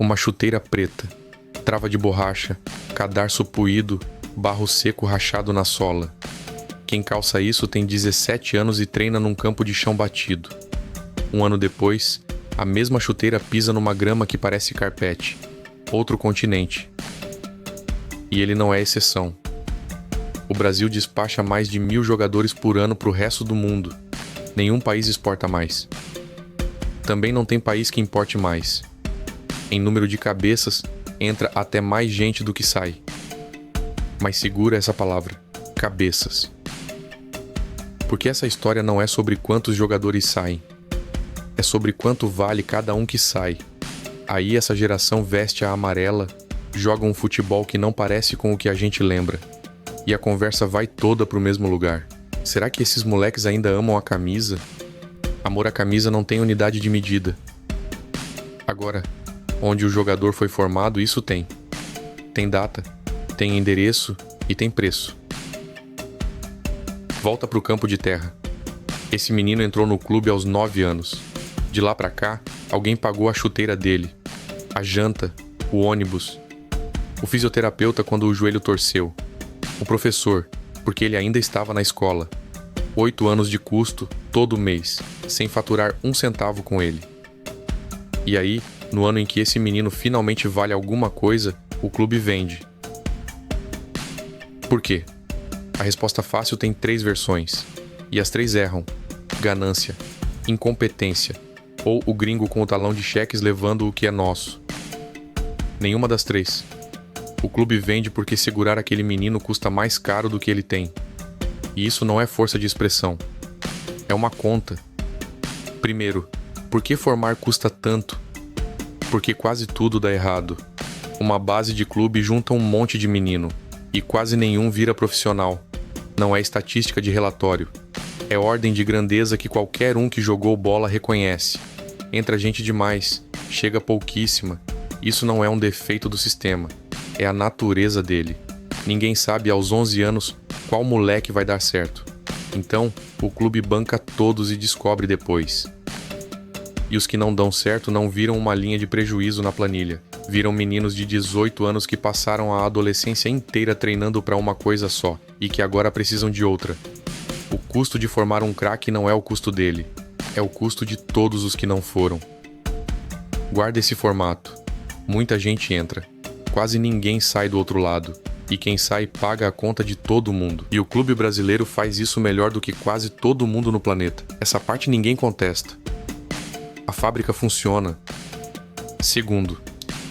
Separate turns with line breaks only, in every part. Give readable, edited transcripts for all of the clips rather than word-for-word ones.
Uma chuteira preta, trava de borracha, cadarço puído, barro seco rachado na sola. Quem calça isso tem 17 anos e treina num campo de chão batido. Um ano depois, a mesma chuteira pisa numa grama que parece carpete. Outro continente. E ele não é exceção. O Brasil despacha mais de 1.000 jogadores por ano para o resto do mundo. Nenhum país exporta mais. Também não tem país que importe mais. Em número de cabeças, entra até mais gente do que sai. Mas segura essa palavra, cabeças. Porque essa história não é sobre quantos jogadores saem. É sobre quanto vale cada um que sai. Aí essa geração veste a amarela, joga um futebol que não parece com o que a gente lembra. E a conversa vai toda pro mesmo lugar. Será que esses moleques ainda amam a camisa? Amor à camisa não tem unidade de medida. Agora, onde o jogador foi formado, isso tem. Tem data, tem endereço e tem preço. Volta pro campo de terra. Esse menino entrou no clube aos 9 anos. De lá pra cá, alguém pagou a chuteira dele, a janta, o ônibus, o fisioterapeuta quando o joelho torceu, o professor, porque ele ainda estava na escola. 8 anos de custo, todo mês, sem faturar 1 centavo com ele. E aí, no ano em que esse menino finalmente vale alguma coisa, o clube vende. Por quê? A resposta fácil tem 3 versões, e as 3 erram: ganância, incompetência, ou o gringo com o talão de cheques levando o que é nosso. Nenhuma das 3. O clube vende porque segurar aquele menino custa mais caro do que ele tem. E isso não é força de expressão. É uma conta. Primeiro, por que formar custa tanto? Porque quase tudo dá errado. Uma base de clube junta um monte de menino, e quase nenhum vira profissional. Não é estatística de relatório. É ordem de grandeza que qualquer um que jogou bola reconhece. Entra gente demais, chega pouquíssima. Isso não é um defeito do sistema. É a natureza dele. Ninguém sabe aos 11 anos qual moleque vai dar certo. Então, o clube banca todos e descobre depois. E os que não dão certo não viram uma linha de prejuízo na planilha. Viram meninos de 18 anos que passaram a adolescência inteira treinando para uma coisa só e que agora precisam de outra. O custo de formar um craque não é o custo dele. É o custo de todos os que não foram. Guarda esse formato. Muita gente entra. Quase ninguém sai do outro lado. E quem sai paga a conta de todo mundo. E o clube brasileiro faz isso melhor do que quase todo mundo no planeta. Essa parte ninguém contesta. A fábrica funciona. Segundo,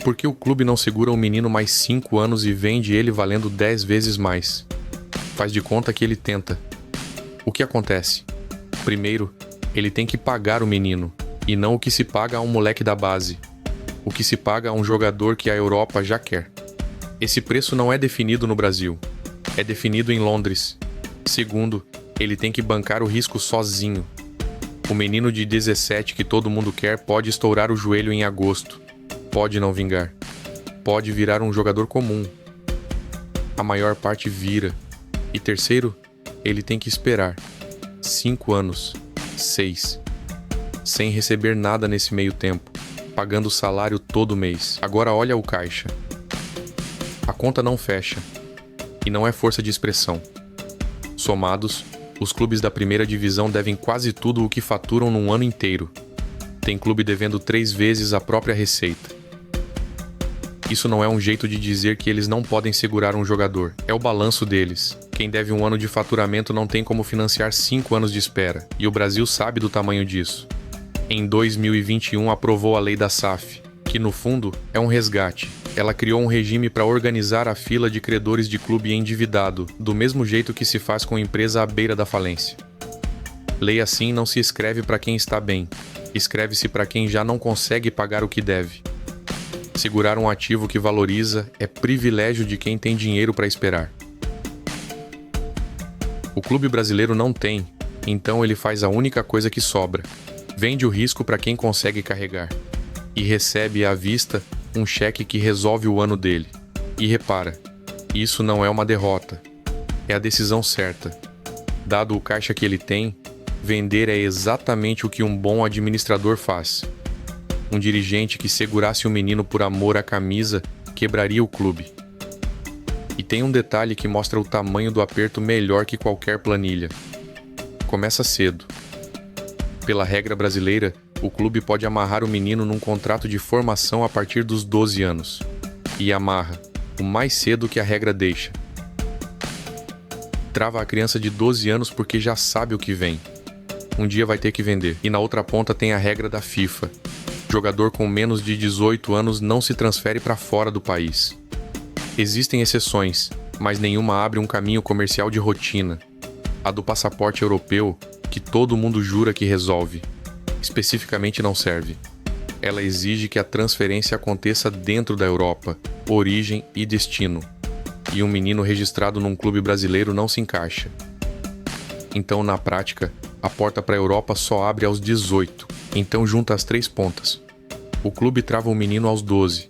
por que o clube não segura o menino mais 5 anos e vende ele valendo 10 vezes mais? Faz de conta que ele tenta. O que acontece? Primeiro, ele tem que pagar o menino, e não o que se paga a um moleque da base. O que se paga a um jogador que a Europa já quer. Esse preço não é definido no Brasil. É definido em Londres. Segundo, ele tem que bancar o risco sozinho. O menino de 17 que todo mundo quer pode estourar o joelho em agosto. Pode não vingar. Pode virar um jogador comum. A maior parte vira. E terceiro, ele tem que esperar. 5 anos. 6. Sem receber nada nesse meio tempo. Pagando o salário todo mês. Agora olha o caixa. A conta não fecha. E não é força de expressão. Somados, os clubes da primeira divisão devem quase tudo o que faturam num ano inteiro. Tem clube devendo 3 vezes a própria receita. Isso não é um jeito de dizer que eles não podem segurar um jogador. É o balanço deles. Quem deve 1 ano de faturamento não tem como financiar 5 anos de espera. E o Brasil sabe do tamanho disso. Em 2021 aprovou a lei da SAF, que no fundo é um resgate. Ela criou um regime para organizar a fila de credores de clube endividado, do mesmo jeito que se faz com empresa à beira da falência. Lei assim não se escreve para quem está bem, escreve-se para quem já não consegue pagar o que deve. Segurar um ativo que valoriza é privilégio de quem tem dinheiro para esperar. O clube brasileiro não tem, então ele faz a única coisa que sobra. Vende o risco para quem consegue carregar. E recebe à vista um cheque que resolve o ano dele. E repara, isso não é uma derrota. É a decisão certa. Dado o caixa que ele tem, vender é exatamente o que um bom administrador faz. Um dirigente que segurasse o menino por amor à camisa quebraria o clube. E tem um detalhe que mostra o tamanho do aperto melhor que qualquer planilha. Começa cedo. Pela regra brasileira, o clube pode amarrar o menino num contrato de formação a partir dos 12 anos. E amarra, o mais cedo que a regra deixa. Trava a criança de 12 anos porque já sabe o que vem. Um dia vai ter que vender. E na outra ponta tem a regra da FIFA. Jogador com menos de 18 anos não se transfere para fora do país. Existem exceções, mas nenhuma abre um caminho comercial de rotina. A do passaporte europeu, que todo mundo jura que resolve, especificamente não serve. Ela exige que a transferência aconteça dentro da Europa, origem e destino. E um menino registrado num clube brasileiro não se encaixa. Então, na prática, a porta para a Europa só abre aos 18. Então junta as três pontas. O clube trava o menino aos 12.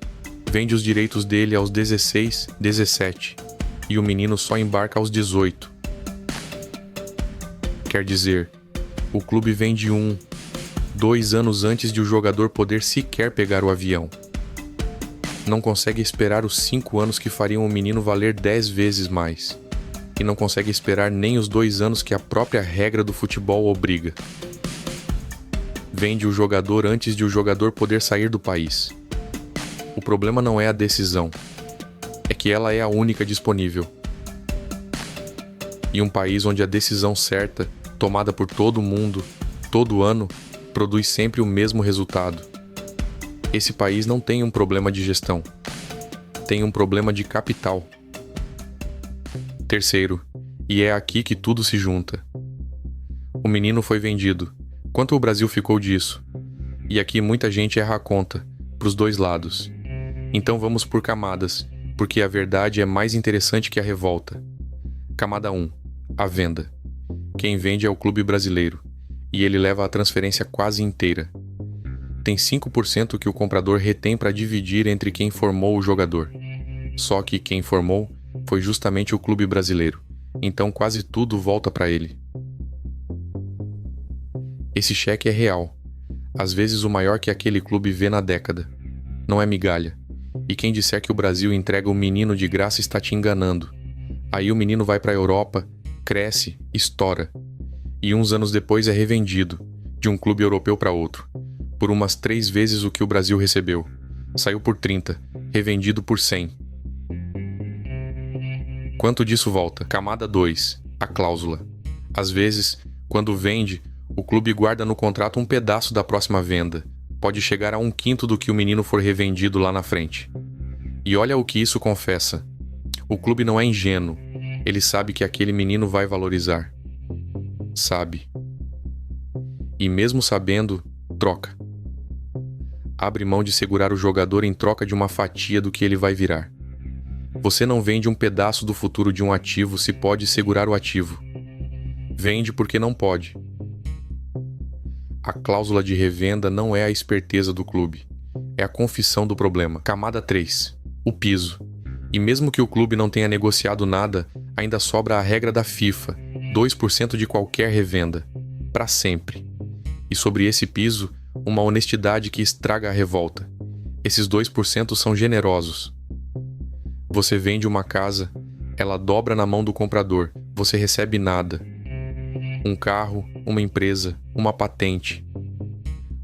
Vende os direitos dele aos 16, 17. E o menino só embarca aos 18. Quer dizer, o clube vende 2 anos antes de o jogador poder sequer pegar o avião. Não consegue esperar os 5 anos que fariam o menino valer 10 vezes mais. E não consegue esperar nem os 2 anos que a própria regra do futebol obriga. Vende o jogador antes de o jogador poder sair do país. O problema não é a decisão, é que ela é a única disponível. E um país onde a decisão certa, tomada por todo mundo, todo ano, produz sempre o mesmo resultado. Esse país não tem um problema de gestão, tem um problema de capital. Terceiro, e é aqui que tudo se junta. O menino foi vendido. Quanto o Brasil ficou disso? E aqui muita gente erra a conta, pros dois lados. Então vamos por camadas, porque a verdade é mais interessante que a revolta. Camada 1. A venda. Quem vende é o clube brasileiro, e ele leva a transferência quase inteira. Tem 5% que o comprador retém para dividir entre quem formou o jogador. Só que quem formou foi justamente o clube brasileiro, então quase tudo volta para ele. Esse cheque é real, às vezes o maior que aquele clube vê na década. Não é migalha. E quem disser que o Brasil entrega o menino de graça está te enganando. Aí o menino vai para a Europa, cresce, estoura. E uns anos depois é revendido, de um clube europeu para outro, por umas 3 vezes o que o Brasil recebeu. Saiu por 30, revendido por 100. Quanto disso volta? Camada 2, a cláusula. Às vezes, quando vende, o clube guarda no contrato um pedaço da próxima venda. Pode chegar a 1/5 do que o menino for revendido lá na frente. E olha o que isso confessa. O clube não é ingênuo. Ele sabe que aquele menino vai valorizar. Sabe. E mesmo sabendo, troca. Abre mão de segurar o jogador em troca de uma fatia do que ele vai virar. Você não vende um pedaço do futuro de um ativo se pode segurar o ativo. Vende porque não pode. A cláusula de revenda não é a esperteza do clube, é a confissão do problema. Camada 3. O piso. E mesmo que o clube não tenha negociado nada, ainda sobra a regra da FIFA, 2% de qualquer revenda, para sempre. E sobre esse piso, uma honestidade que estraga a revolta. Esses 2% são generosos. Você vende uma casa, ela dobra na mão do comprador, você recebe nada. Um carro, uma empresa, uma patente.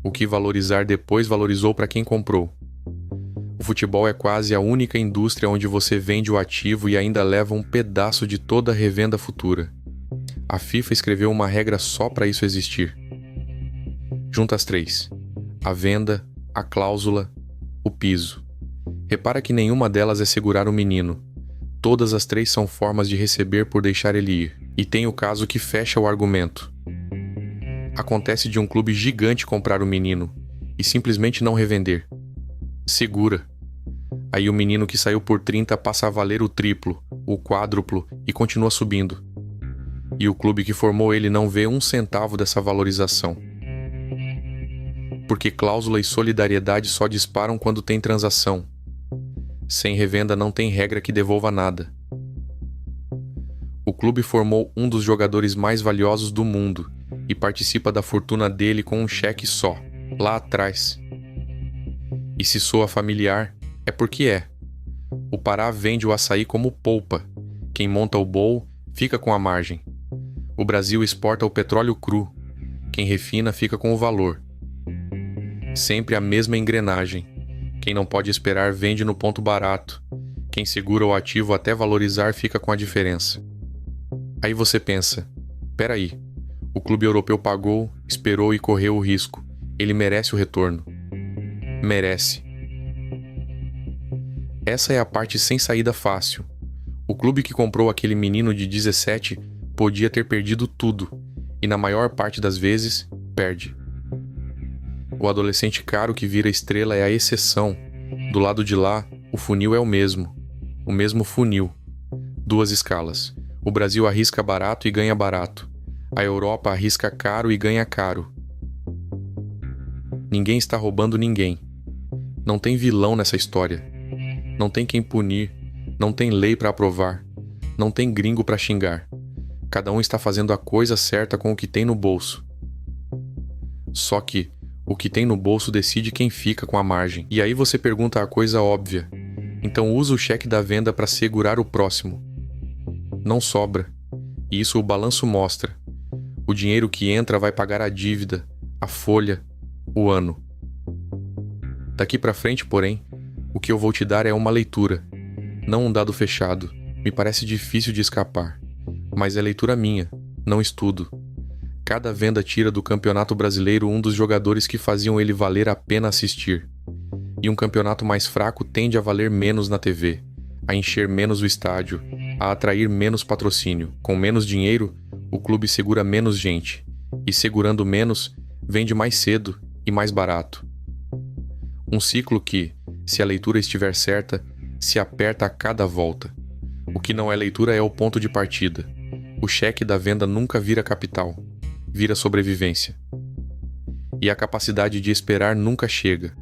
O que valorizar depois valorizou para quem comprou. O futebol é quase a única indústria onde você vende o ativo e ainda leva um pedaço de toda a revenda futura. A FIFA escreveu uma regra só para isso existir. Junta as 3. A venda, a cláusula, o piso. Repara que nenhuma delas é segurar o menino. Todas as 3 são formas de receber por deixar ele ir. E tem o caso que fecha o argumento. Acontece de um clube gigante comprar o menino e simplesmente não revender. Segura. Aí o menino que saiu por 30 passa a valer o triplo, o quádruplo e continua subindo. E o clube que formou ele não vê 1 centavo dessa valorização. Porque cláusula e solidariedade só disparam quando tem transação. Sem revenda não tem regra que devolva nada. O clube formou um dos jogadores mais valiosos do mundo e participa da fortuna dele com um cheque só, lá atrás. E se soa familiar, é porque é. O Pará vende o açaí como polpa. Quem monta o bowl fica com a margem. O Brasil exporta o petróleo cru. Quem refina fica com o valor. Sempre a mesma engrenagem. Quem não pode esperar vende no ponto barato. Quem segura o ativo até valorizar fica com a diferença. Aí você pensa, peraí, o clube europeu pagou, esperou e correu o risco. Ele merece o retorno. Merece. Essa é a parte sem saída fácil. O clube que comprou aquele menino de 17 podia ter perdido tudo, e na maior parte das vezes, perde. O adolescente caro que vira estrela é a exceção. Do lado de lá, o funil é o mesmo funil. 2 escalas. O Brasil arrisca barato e ganha barato. A Europa arrisca caro e ganha caro. Ninguém está roubando ninguém. Não tem vilão nessa história. Não tem quem punir. Não tem lei para aprovar. Não tem gringo para xingar. Cada um está fazendo a coisa certa com o que tem no bolso. Só que o que tem no bolso decide quem fica com a margem. E aí você pergunta a coisa óbvia. Então usa o cheque da venda para segurar o próximo. Não sobra. E isso o balanço mostra. O dinheiro que entra vai pagar a dívida, a folha, o ano. Daqui para frente, porém, o que eu vou te dar é uma leitura, não um dado fechado. Me parece difícil de escapar. Mas é leitura minha, não estudo. Cada venda tira do Campeonato Brasileiro um dos jogadores que faziam ele valer a pena assistir. E um campeonato mais fraco tende a valer menos na TV, a encher menos o estádio, a atrair menos patrocínio. Com menos dinheiro, o clube segura menos gente. E segurando menos, vende mais cedo e mais barato. Um ciclo que, se a leitura estiver certa, se aperta a cada volta. O que não é leitura é o ponto de partida. O cheque da venda nunca vira capital, vira sobrevivência. E a capacidade de esperar nunca chega.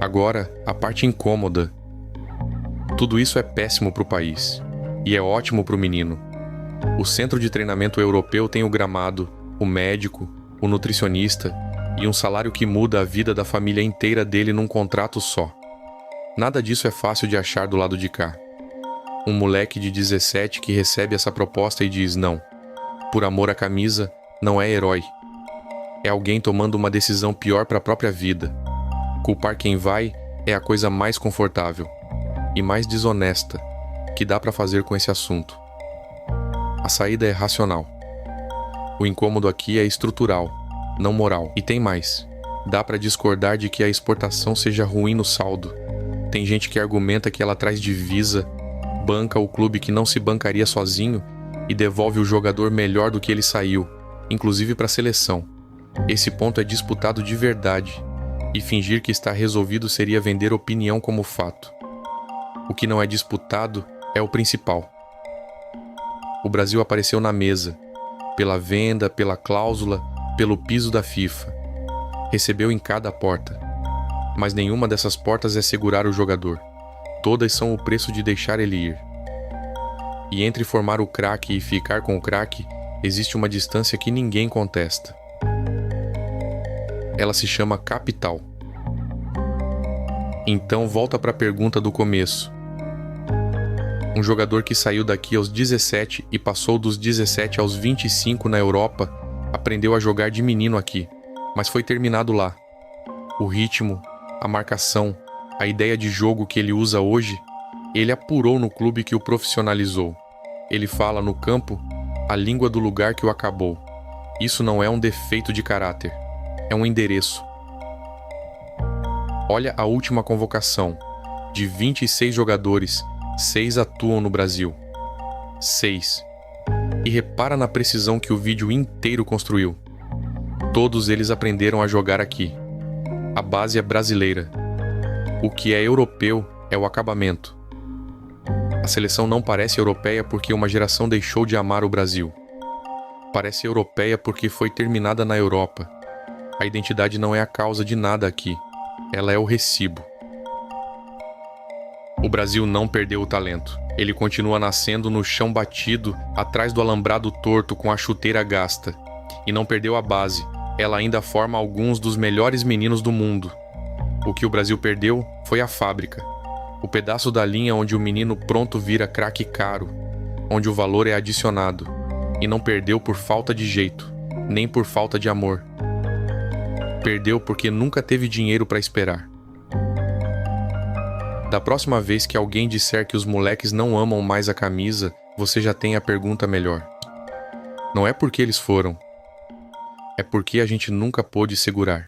Agora, a parte incômoda. Tudo isso é péssimo para o país. E é ótimo para o menino. O centro de treinamento europeu tem o gramado, o médico, o nutricionista e um salário que muda a vida da família inteira dele num contrato só. Nada disso é fácil de achar do lado de cá. Um moleque de 17 que recebe essa proposta e diz não. Por amor à camisa, não é herói. É alguém tomando uma decisão pior para a própria vida. Culpar quem vai é a coisa mais confortável e mais desonesta que dá para fazer com esse assunto. A saída é racional. O incômodo aqui é estrutural, não moral. E tem mais. Dá para discordar de que a exportação seja ruim no saldo. Tem gente que argumenta que ela traz divisa, banca o clube que não se bancaria sozinho e devolve o jogador melhor do que ele saiu, inclusive para a seleção. Esse ponto é disputado de verdade, e fingir que está resolvido seria vender opinião como fato. O que não é disputado é o principal. O Brasil apareceu na mesa, pela venda, pela cláusula, pelo piso da FIFA. Recebeu em cada porta. Mas nenhuma dessas portas é segurar o jogador. Todas são o preço de deixar ele ir. E entre formar o craque e ficar com o craque, existe uma distância que ninguém contesta. Ela se chama capital. Então volta para a pergunta do começo. Um jogador que saiu daqui aos 17 e passou dos 17 aos 25 na Europa, aprendeu a jogar de menino aqui, mas foi terminado lá. O ritmo, a marcação, a ideia de jogo que ele usa hoje, ele apurou no clube que o profissionalizou. Ele fala no campo a língua do lugar que o acabou. Isso não é um defeito de caráter, é um endereço. Olha a última convocação. De 26 jogadores, 6 atuam no Brasil. 6. E repara na precisão que o vídeo inteiro construiu. Todos eles aprenderam a jogar aqui. A base é brasileira. O que é europeu é o acabamento. A seleção não parece europeia porque uma geração deixou de amar o Brasil. Parece europeia porque foi terminada na Europa. A identidade não é a causa de nada aqui. Ela é o recibo. O Brasil não perdeu o talento. Ele continua nascendo no chão batido, atrás do alambrado torto com a chuteira gasta. E não perdeu a base. Ela ainda forma alguns dos melhores meninos do mundo. O que o Brasil perdeu foi a fábrica. O pedaço da linha onde o menino pronto vira craque caro, onde o valor é adicionado, e não perdeu por falta de jeito, nem por falta de amor. Perdeu porque nunca teve dinheiro para esperar. Da próxima vez que alguém disser que os moleques não amam mais a camisa, você já tem a pergunta melhor. Não é porque eles foram, é porque a gente nunca pôde segurar.